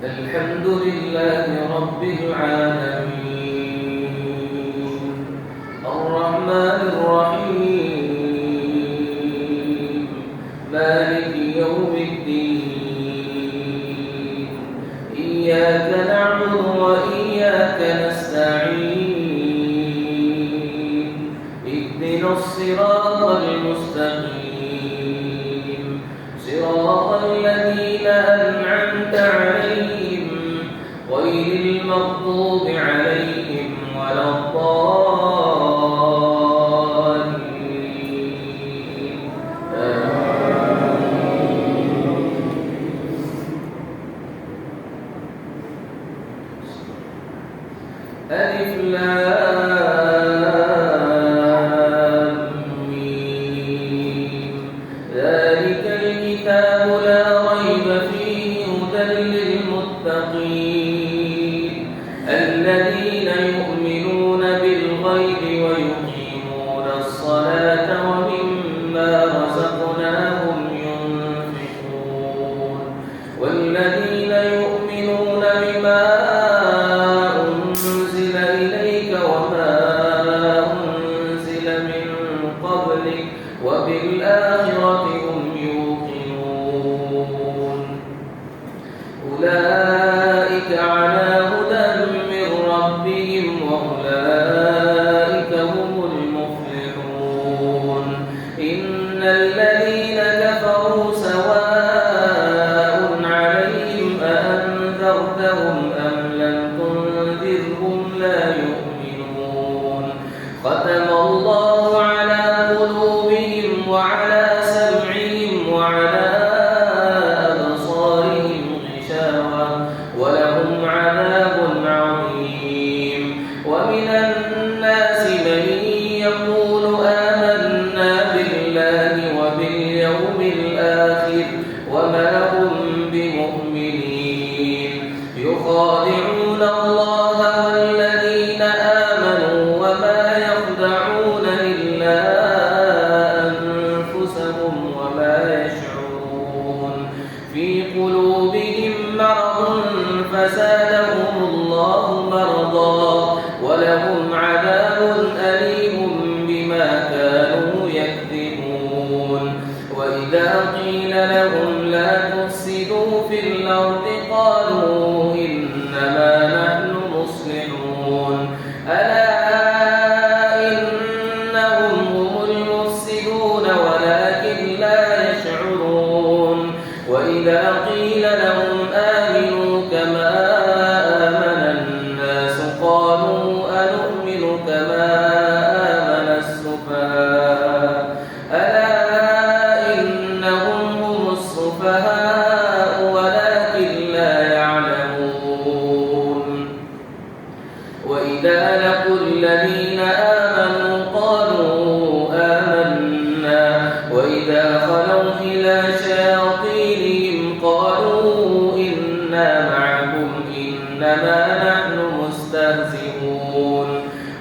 الحمد لله رب العالمين الرحمن الرحيم مالك يوم الدين إياك نعبد وإياك نستعين اهدنا الصراط المستقيم صراط الذين أنعمت عليهم غير المغضوب عليهم ولا الضالين ألف لام ميم ذلك الكتاب لا ريب فيه هدى للمتقين الذين يؤمنون بالغيب ويقيمون الصلاة ومما رزقناهم ينفقون والذين يؤمنون بما أنزل إليك وما أنزل من قبلك وبالآخرة هم يوقنون أولئك على هدى من ربهم وأولئك هم المفلحون إن الذين كفروا سواء عليهم أأنذرتهم أم لم تنذرهم لا يؤمنون ختم الله على قلوبهم وعلى سمعهم وعلى أبصارهم غشاوة ولهم عذاب عظيم ومن الناس من يقول آمنا بالله وباليوم الآخر وما هم بمؤمنين يخادعون الله والذين آمنوا وما يخدعون إلا أنفسهم وما يشعرون في قلوبهم مرض فزادهم الله مرضا ولهم عذاب أليم بما كانوا يكذبون وإذا قيل لهم لا تفسدوا في الأرض قالوا إنما نحن مصلحون ألا إنهم هم المفسدون ولكن لا يشعرون وإذا قيل لهم آمنوا كما آمن الناس قالوا أنؤمن كما آمن السفهاء ألا إنهم هم السفهاء ولكن لا يعلمون وإذا لقوا الذين آمنوا قالوا آمنا وإذا خلوا إلى شياطينهم قالوا إنا معكم إنما نحن مستهزئون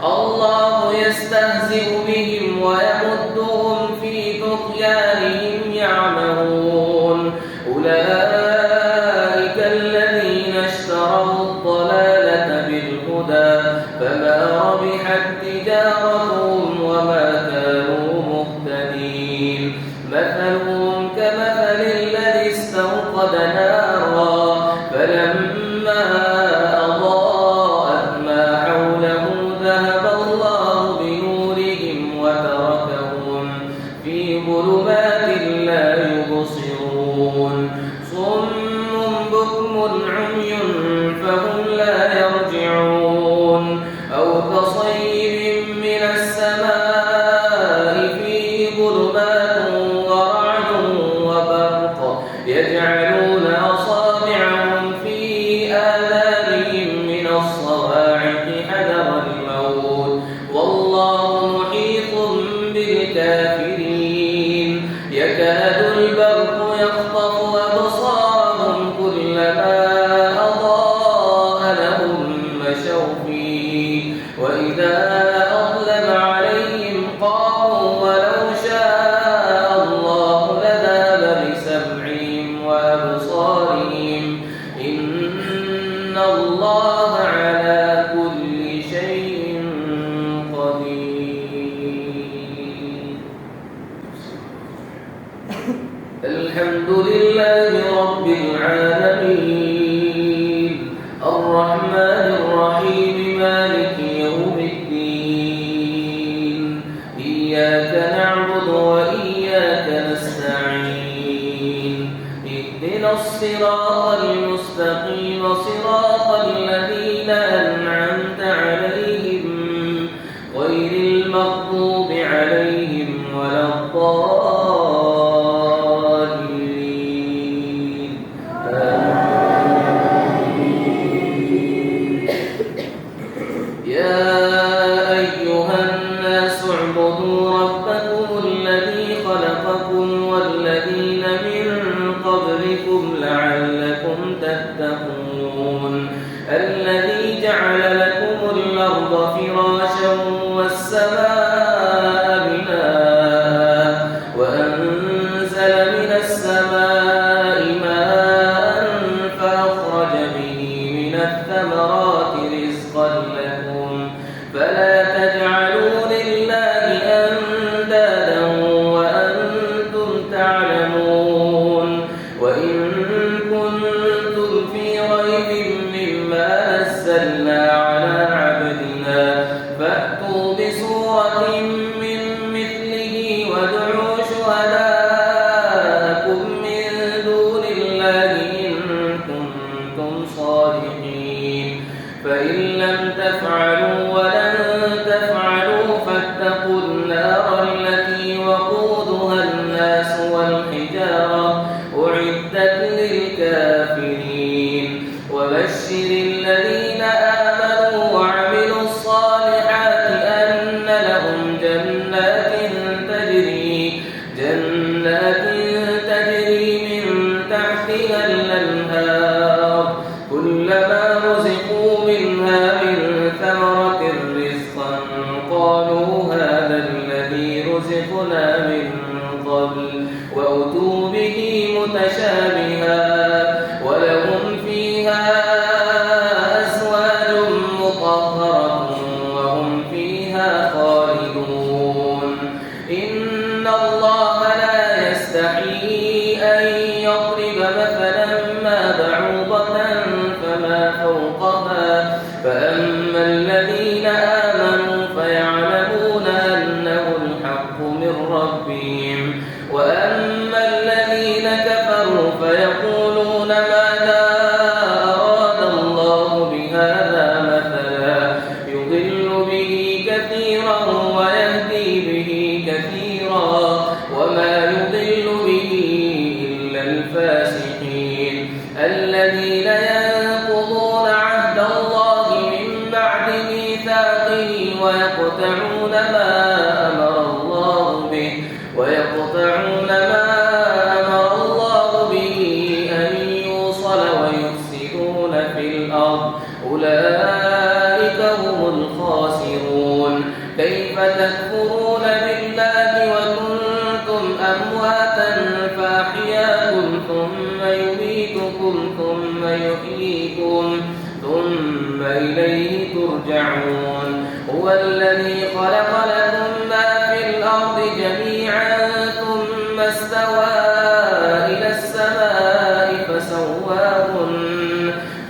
الله يستهزئ بهم ويمدهم في طغيانهم يعمهون أولئك الذين اشتروا الضلالة بالهدى فما ربحت تجارتهم وما كانوا مهتدين مثلهم كمثل الذي استوقد نارا فلما أضاءت ما حوله ذهب الله بنورهم وتركهم في ظلمات لا يبصرون صم بكم عمي فهم لا يرجعون أو كصيب من السماء فيه ظلمات ورعد وبرق يجعلون أصابعهم في آذانهم من الصواعق حذر الموت والله محيط بالكافرين يكاد البرق يخطف أبصارهم كلما أضاء لهم مشوا فيه وإذا أظلم عليهم قاموا ولو شاء الله لذهب بسمعهم وأبصارهم الحمد لله رب العالمين الرحمن الرحيم مالك يوم الدين إياك نعبد وإياك نستعين اهدنا الصراط المستقيم صراط الذين أنعمت عليهم غير المغضوب عليهم ولا الضالين يا أيها الناس اعبدوا ربكم الذي خلقكم والذين من قبلكم لعلكم تتقون الذي جعل لكم الأرض فراشا والسماء بناء وأنزل من السماء ماء فأخرج به من الثمرات رزقا لكم فلا تجعلوا لله أندادا وأنتم تعلمون وإن كنتم في ريب مما نزلنا على عبدنا فأتوا بسورة من مثله وادعوا شهداءكم من دون الله إن كنتم صادقين فإن لم تفعلوا ولن تفعلوا فاتقوا النار التي وقودها الناس والحجارة أعدت للكافرين وبشر الذين آمنوا وعملوا الصالحات أن لهم جنات تجري من تحتها الأنهار كلما رزقوا منها من ثمرة رزقا قالوا هذا الذي رزقنا من قبل وأتوا به متشابها ولهم فيها أزواج مطهرة وهم فيها خالدون إن الله لا يستحيي أن يضرب مثلا ما بعوضة فما فوقها فأما الذين آمنوا فيعلمون أنه الحق من ربهم وأما الذين كفروا فيقولون ماذا أراد الله بهذا مثلا يضل به كثيرا ويهدي به كثيرا وما يضل به إلا الفاسقين الذين ينقضون عهد الله من بعد ميثاقه ويقطعون ما أمر الله به أن يوصل ويفسدون في الأرض أولئك هم الخاسرون كيف تكفرون بالله وكنتم أمواتا فأحياكم ثم يميتكم ثم يحييكم ثم إليه ترجعون هو الذي خلق لكم ما في الأرض جميعا ثم استوى إلى السماء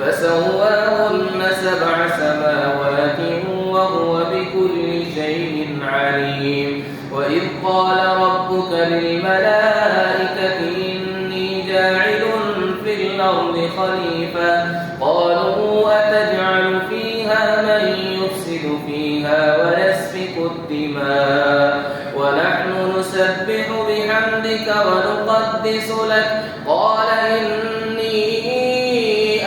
فسواهن سبع سماوات وهو بكل شيء عليم وإذ قال ربك للملائكة إني جاعل في الأرض خليفة قالوا أتجعل فيها من يفسد فيها ويسفك الدماء ونحن نسبح بحمدك ونقدس لك قال إني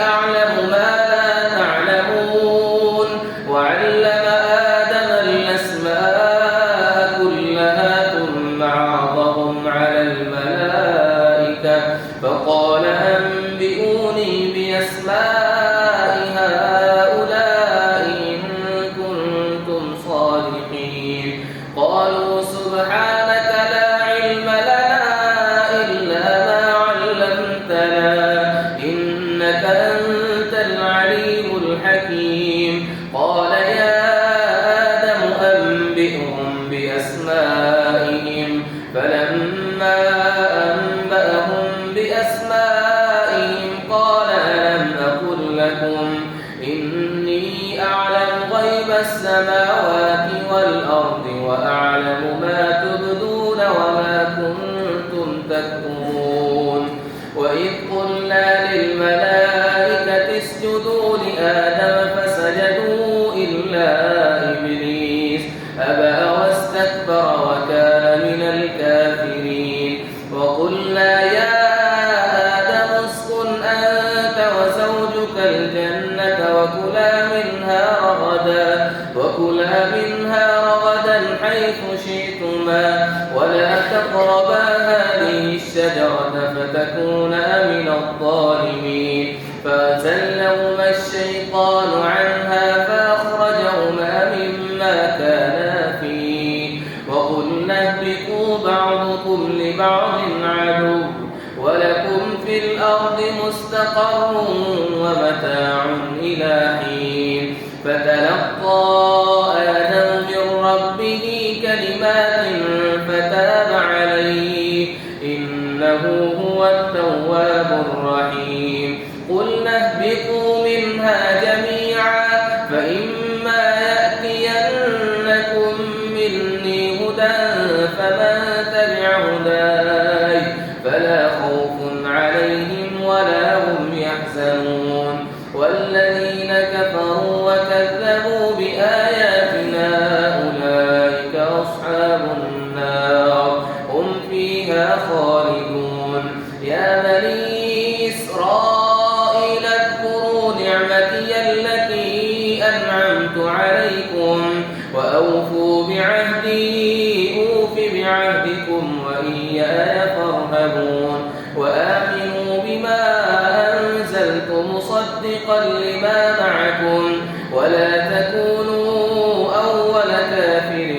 أعلم ما لا تعلمون وعلم آدم الأسماء كلها ثم عرضهم على الملائكة فقال أنبئوني بأسماء هؤلاء إن كنتم صادقين قالوا سبحانك لا علم لنا إلا ما علمتنا إنك أنت العليم الحكيم قال يا آدم أنبئهم بأسمائهم فلما أنبأهم السماوات والأرض وأعلم ما تبدون وما كنتم تكتمون وإذ قلنا للملائكة اسجدوا لآدم فسجدوا إلا إبليس أبى واستكبر وكان من الكافرين وقلنا يا آدم اسكن أنت وزوجك الجنة وكلا منها رغدا حيث شئتما ولا تقربا هذه الشجرة فتكونا من الظالمين فأزلهما الشيطان عنها فأخرجهما مما كانا فيه وقلنا اهبطوا بعضكم لبعض عدو ولكم في الأرض مستقر ومتاع إلى حين فتلقى آدم من ربه كلمات فتاب عليه إنه هو التواب الرحيم قلنا اهبطوا منها جميعا فإما يأتينكم مني هدى فمن تبع هداي فلا خوف عليهم ولا هم يحزنون والذين كفروا وكذبوا بآياتنا أولئك أصحاب النار هم فيها خالدون يا بني إسرائيل اذكروا نعمتي التي أنعمت عليكم وأوفوا بعهدي أوف بعهدكم وإياي فارهبون وآمنوا بما أنزلت مصدقا لما معكم ولا تكونوا أول كافر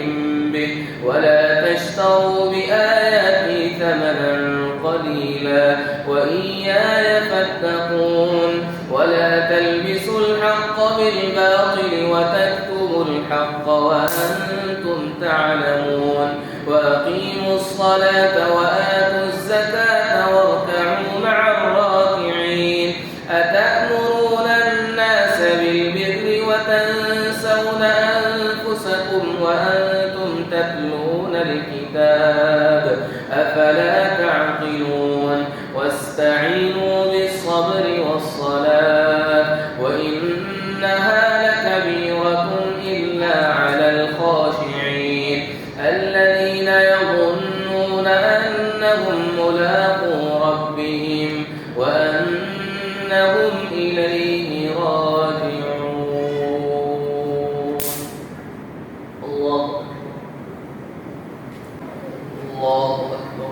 به ولا تشتروا بآياتي ثمنا قليلا وإياي فاتقون ولا تلبسوا الحق بالباطل وتكتموا الحق وأنتم تعلمون وأقيموا الصلاة وآتوا الزكاة واركعوا مع الراكعين أتأمرون الناس بالبر وتنسون أنفسكم وأنتم تتلون الكتاب أفلا تعقلون واستعينوا بالصبر والصلاة وإنها لكبيرة إلا على الخاشعين الذين يظنون أنهم ملاقو ربهم وأنهم إليه راجعون الله أكبر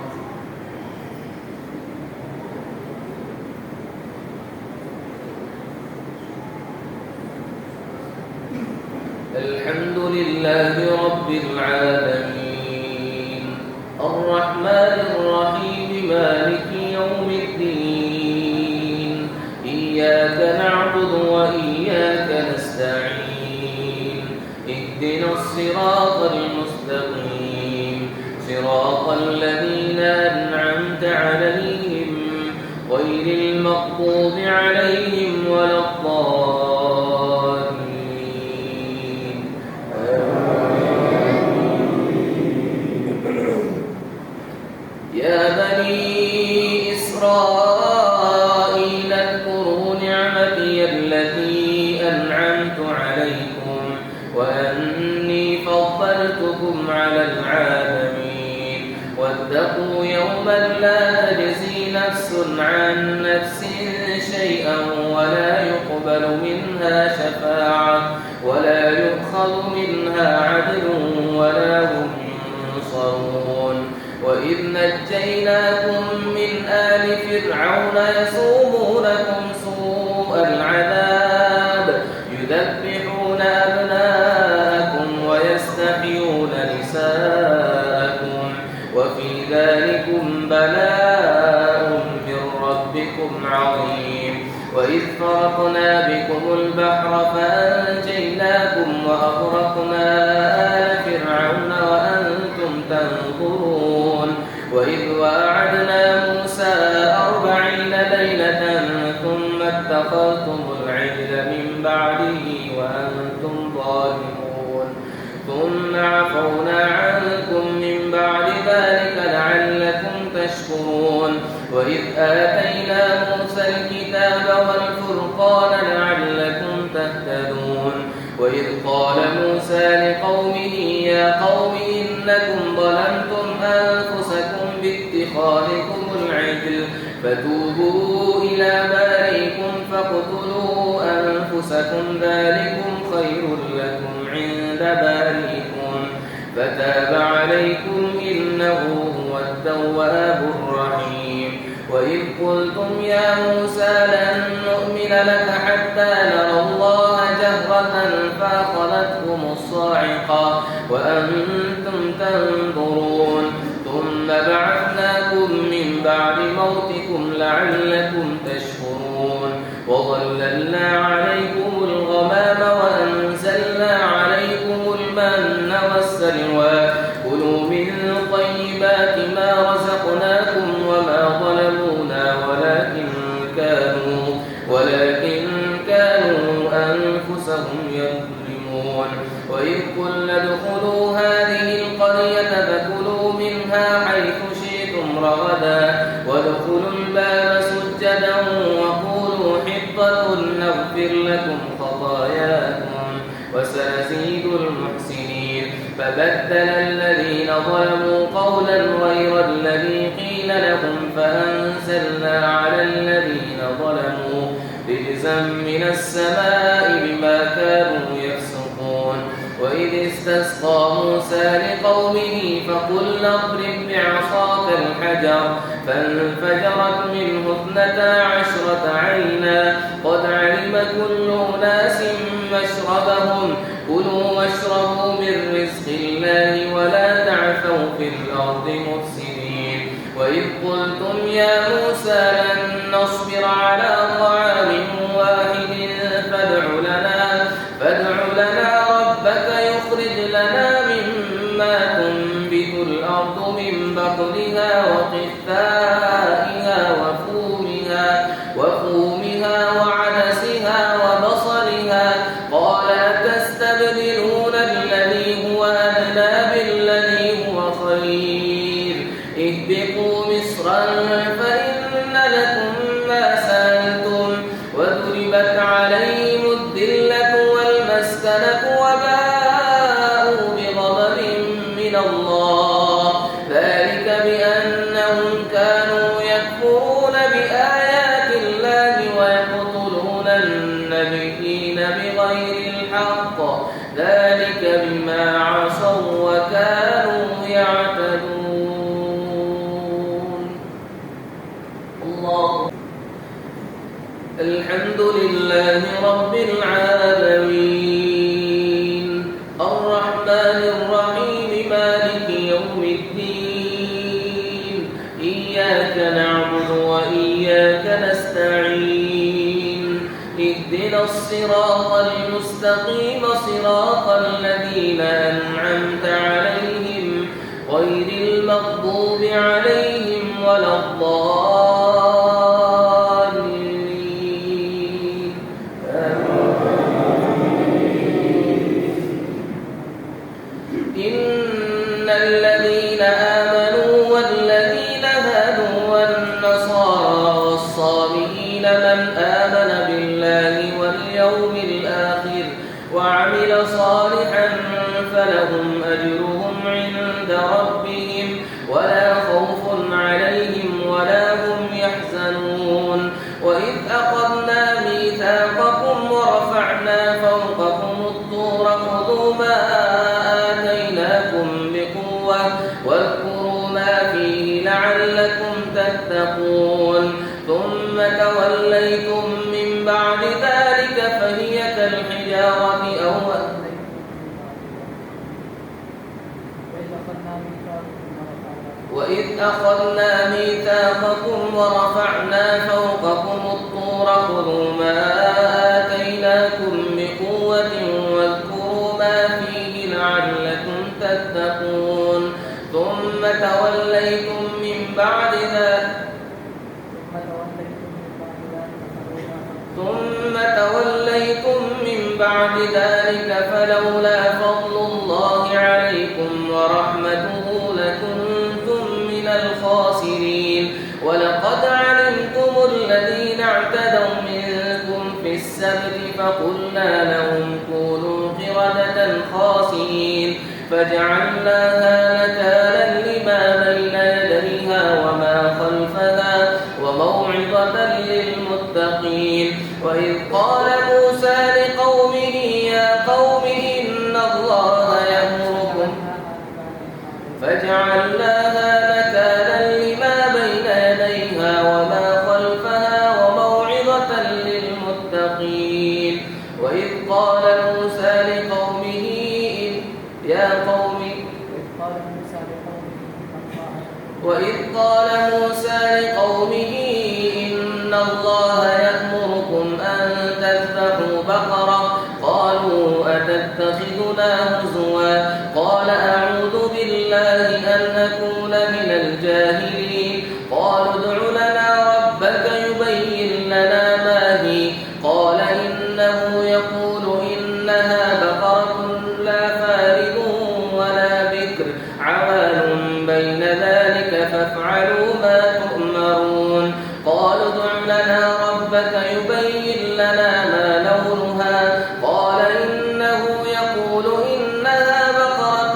الحمد لله رب العالمين الرحمن الرحيم مالك يوم الدين إياك نعبد وإياك نستعين اهدنا الصراط المستقيم صراط الذين أنعمت عليهم غير المغضوب عليهم ولا الضالين يا بني إسرائيل اذكروا نعمتي التي أنعمت عليكم وأني فضلتكم على العالمين واتقوا يوما لا تجزي نفس عن نفس شيئا ولا يقبل منها شفاعة ولا يؤخذ منها عدل ولا هم ينصرون وإذ نجيناكم من آل فرعون يسومونكم سوء العذاب يذبحون أبناءكم ويستحيون نساءكم وفي ذلكم بلاء من ربكم عظيم وإذ فرقنا بكم البحر فأنجيناكم وأغرقنا آل فرعون وأنتم تنظرون وإذ واعدنا موسى 40 ليلة ثم اتخذتم العجل من بعده وأنتم ظالمون تشكرون وإذ آتينا موسى الكتاب والفرقان لعلكم تهتدون وإذ قال موسى لقومه يا قوم إنكم ظلمتم أنفسكم باتخاذكم العجل فتوبوا إلى بارئكم فاقتلوا أنفسكم ذلكم خير لكم عند بارئكم فتاب عليكم إنه هو التواب الرحيم وإذ قلتم يا موسى لن نؤمن لك حتى نرى الله جهرة فأخذتكم الصاعقة وأنتم تنظرون ثم بعثناكم من بعد موتكم لعلكم تشكرون وظللنا عليكم الغمام وأنزلنا عليكم المن والسلوى كلوا من طيبات ما رزقناكم وما ظلمونا ولكن كانوا أنفسهم يظلمون وإذ قلنا ادخلوا هذه القرية فكلوا منها حيث شئتم رغدا وادخلوا الباب سجدا وقولوا حطة نغفر لكم خطاياكم وسنزيد المحسنين فبدل الذين ظلموا قولا غير الذي قيل لهم فأنزلنا على الذين ظلموا رجزا من السماء بما كانوا يفسقون وإذ استسقى موسى لقومه فقلنا اضرب بعصاك الحجر فانفجرت منه 12 عينا قد علم كل أناس مشربهم كلوا واشربوا من رزق الله ولا تعثوا في الأرض مفسدين وإذ قلتم يا موسى لن نصبر على طعام واحد فادع لنا ربك يخرج لنا مما تنبت الأرض من بقلها وقثائها وفومها وعدسها وبصلها قال تستبدلون الذي هو أدنى بالذي هو خير اهبطوا مصرا فإن لكم ما سألتم وضربت عليهم الذلة والمسكنة وباءوا بغضب من الله ذلك بأنهم كانوا يكفرون بآيات الله ويقتلون النبيين بغير الحق ذلك بما عصوا وكانوا يعتدون الله الحمد لله رب العالمين الرحمن الرحيم مالك يوم الدين إياك نعبد وإياك نستعين اهدنا الصراط المستقيم صراط الذين أنعمت عليهم غير المغضوب عليهم ولا الضالين إن الذين آمنوا والذين هادوا والنصارى والصابئين من آمن بالله واليوم الآخر وعمل صالحا فلهم أجرهم عند ربهم ولا خوف عليهم ولا هم يحزنون وإذ أخذنا ميثاقكم ورفعنا فوقكم الطور خذوا ما آتيناكم بقوة واذكروا ما فيه لعلكم تتقون ثم توليتم من بعد ذلك فهي كالحجارة أو وإذ أخذنا ميثاقكم ورفعنا فوقكم الطور خذوا ما آتيناكم بقوة واذكروا ما فيه لعلكم تتقون ثم توليتم من بعد ذلك فلولا فضل الله عليكم ورحمته لكنتم من الخاسرين السبت فقلنا لهم كونوا قردة خاسئين فجعلناها نكالا لما بين يديها وما خلفها وموعظة للمتقين. وإذ قال موسى لقومه يا قوم إن الله يأمركم فجعلناها نكالا لما بين يديها وما خلفها وموعظة للمتقين. وإذ قال موسى لقومه يا قوم إن الله يأمركم أن تذبحوا بقرة قالوا أتتخذنا هزوا قال أعوذ بالله أن أكون من الجاهلين. قالوا ادع لنا ربك يبين لنا ما هي قال إنه يقول إنها بقرة لا فارض ولا بكر عوان بين ذلك فافعلوا ما تؤمرون. قالوا ادع لنا ربك يبين لنا ما لونها قال إنه يقول إنها بقرة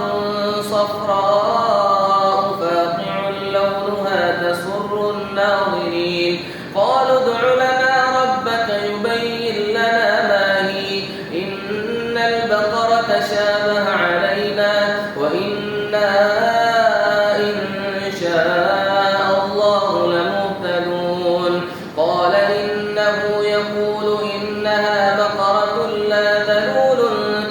صفراء فاقع لونها تسر الناظرين. قالوا ادع لنا ربك يبين لنا ما هي إن البقرة شابه علينا وإنا إن شاء الله لمهتدون. قال إنه يقول إنها بقرة لا ذلول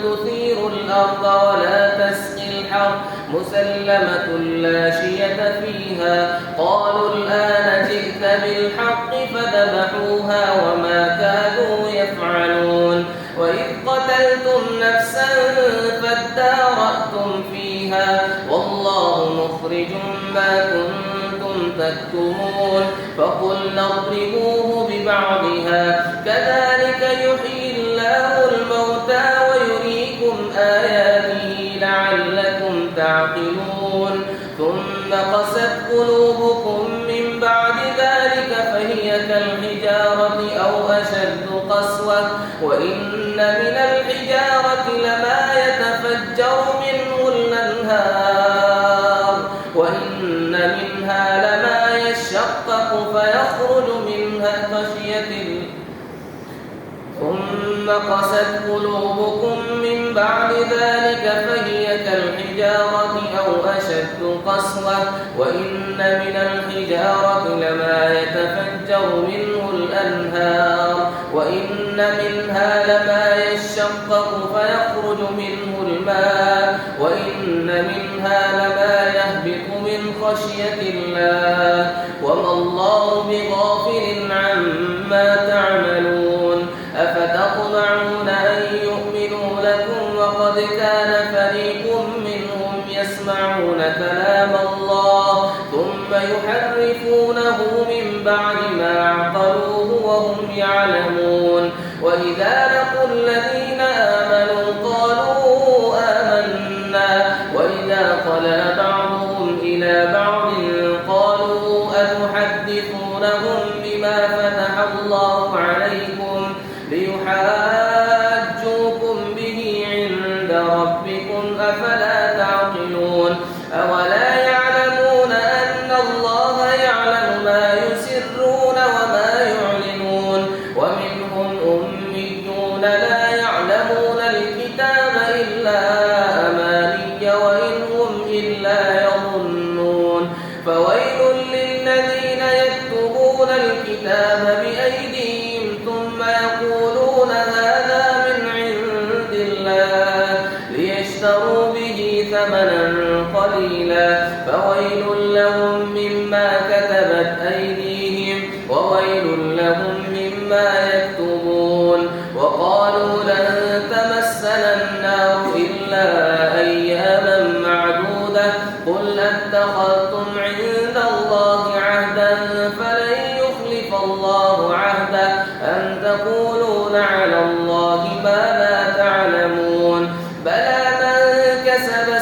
تثير الأرض ولا تسقي الحرث مسلمة لا شية فيها. قالوا الآن جئت بالحق فذبحوها وما كادوا يفعلون. وإذ قتلتم نفسا فادارأتم فيها والله مخرج ما كنتم تكتمون. فقلنا اضربوه ببعضها كذلك يحيي الله الموتى ويريكم آياته لعلكم تعقلون. ثم قست قلوبكم من بعد ذلك فهي كالحجارة أو أشد قسوة وإن من الحجارة لما يتفجر منه الأنهار وإن منها لما يشقق فيخرج منها خشية ثم قست قلوبكم من بعد ذلك فهي كالحجارة أو أشد قسوة وإن من الحجارة لما يتفجر منه الأنهار وإن منها لما يشقق فيخرج منه الماء وإن منها لما يهبط من خشية الله وما الله بغافل عما تعملون. أفتطمعون أن يؤمنوا لكم وقد كان فريق منهم يسمعون كلام الله ثم يحرفونه من بعد ما عقلوه وهم يعلمون. وإذا لقوا الذين آمنوا قالوا آمنا وإذا خلا بعضهم إلى بعض قالوا أتحدثونهم بما فتح الله عليكم ليحاجوكم به عند ربكم أفلا تعقلون. أولا يعلمون أن الله يعلم ما يسرون وما يعلنون ومنهم أميون لا يعلمون الكتاب إلا أماني وإن هم إلا يظنون. فويل للذين يكتبون الكتاب بأيديهم ثم يقولون هذا من عند الله ليشتروا به ثمنا قليلا فويل لهم مما كتبت أيديهم وويل لهم مما يكتبون. وقالوا لن تمسنا النار إلا أياما معدودة قل اتخذتم عند الله عهدا فلن يخلف الله عهده أن تقولون على الله ما لا تعلمون. بلى من كسب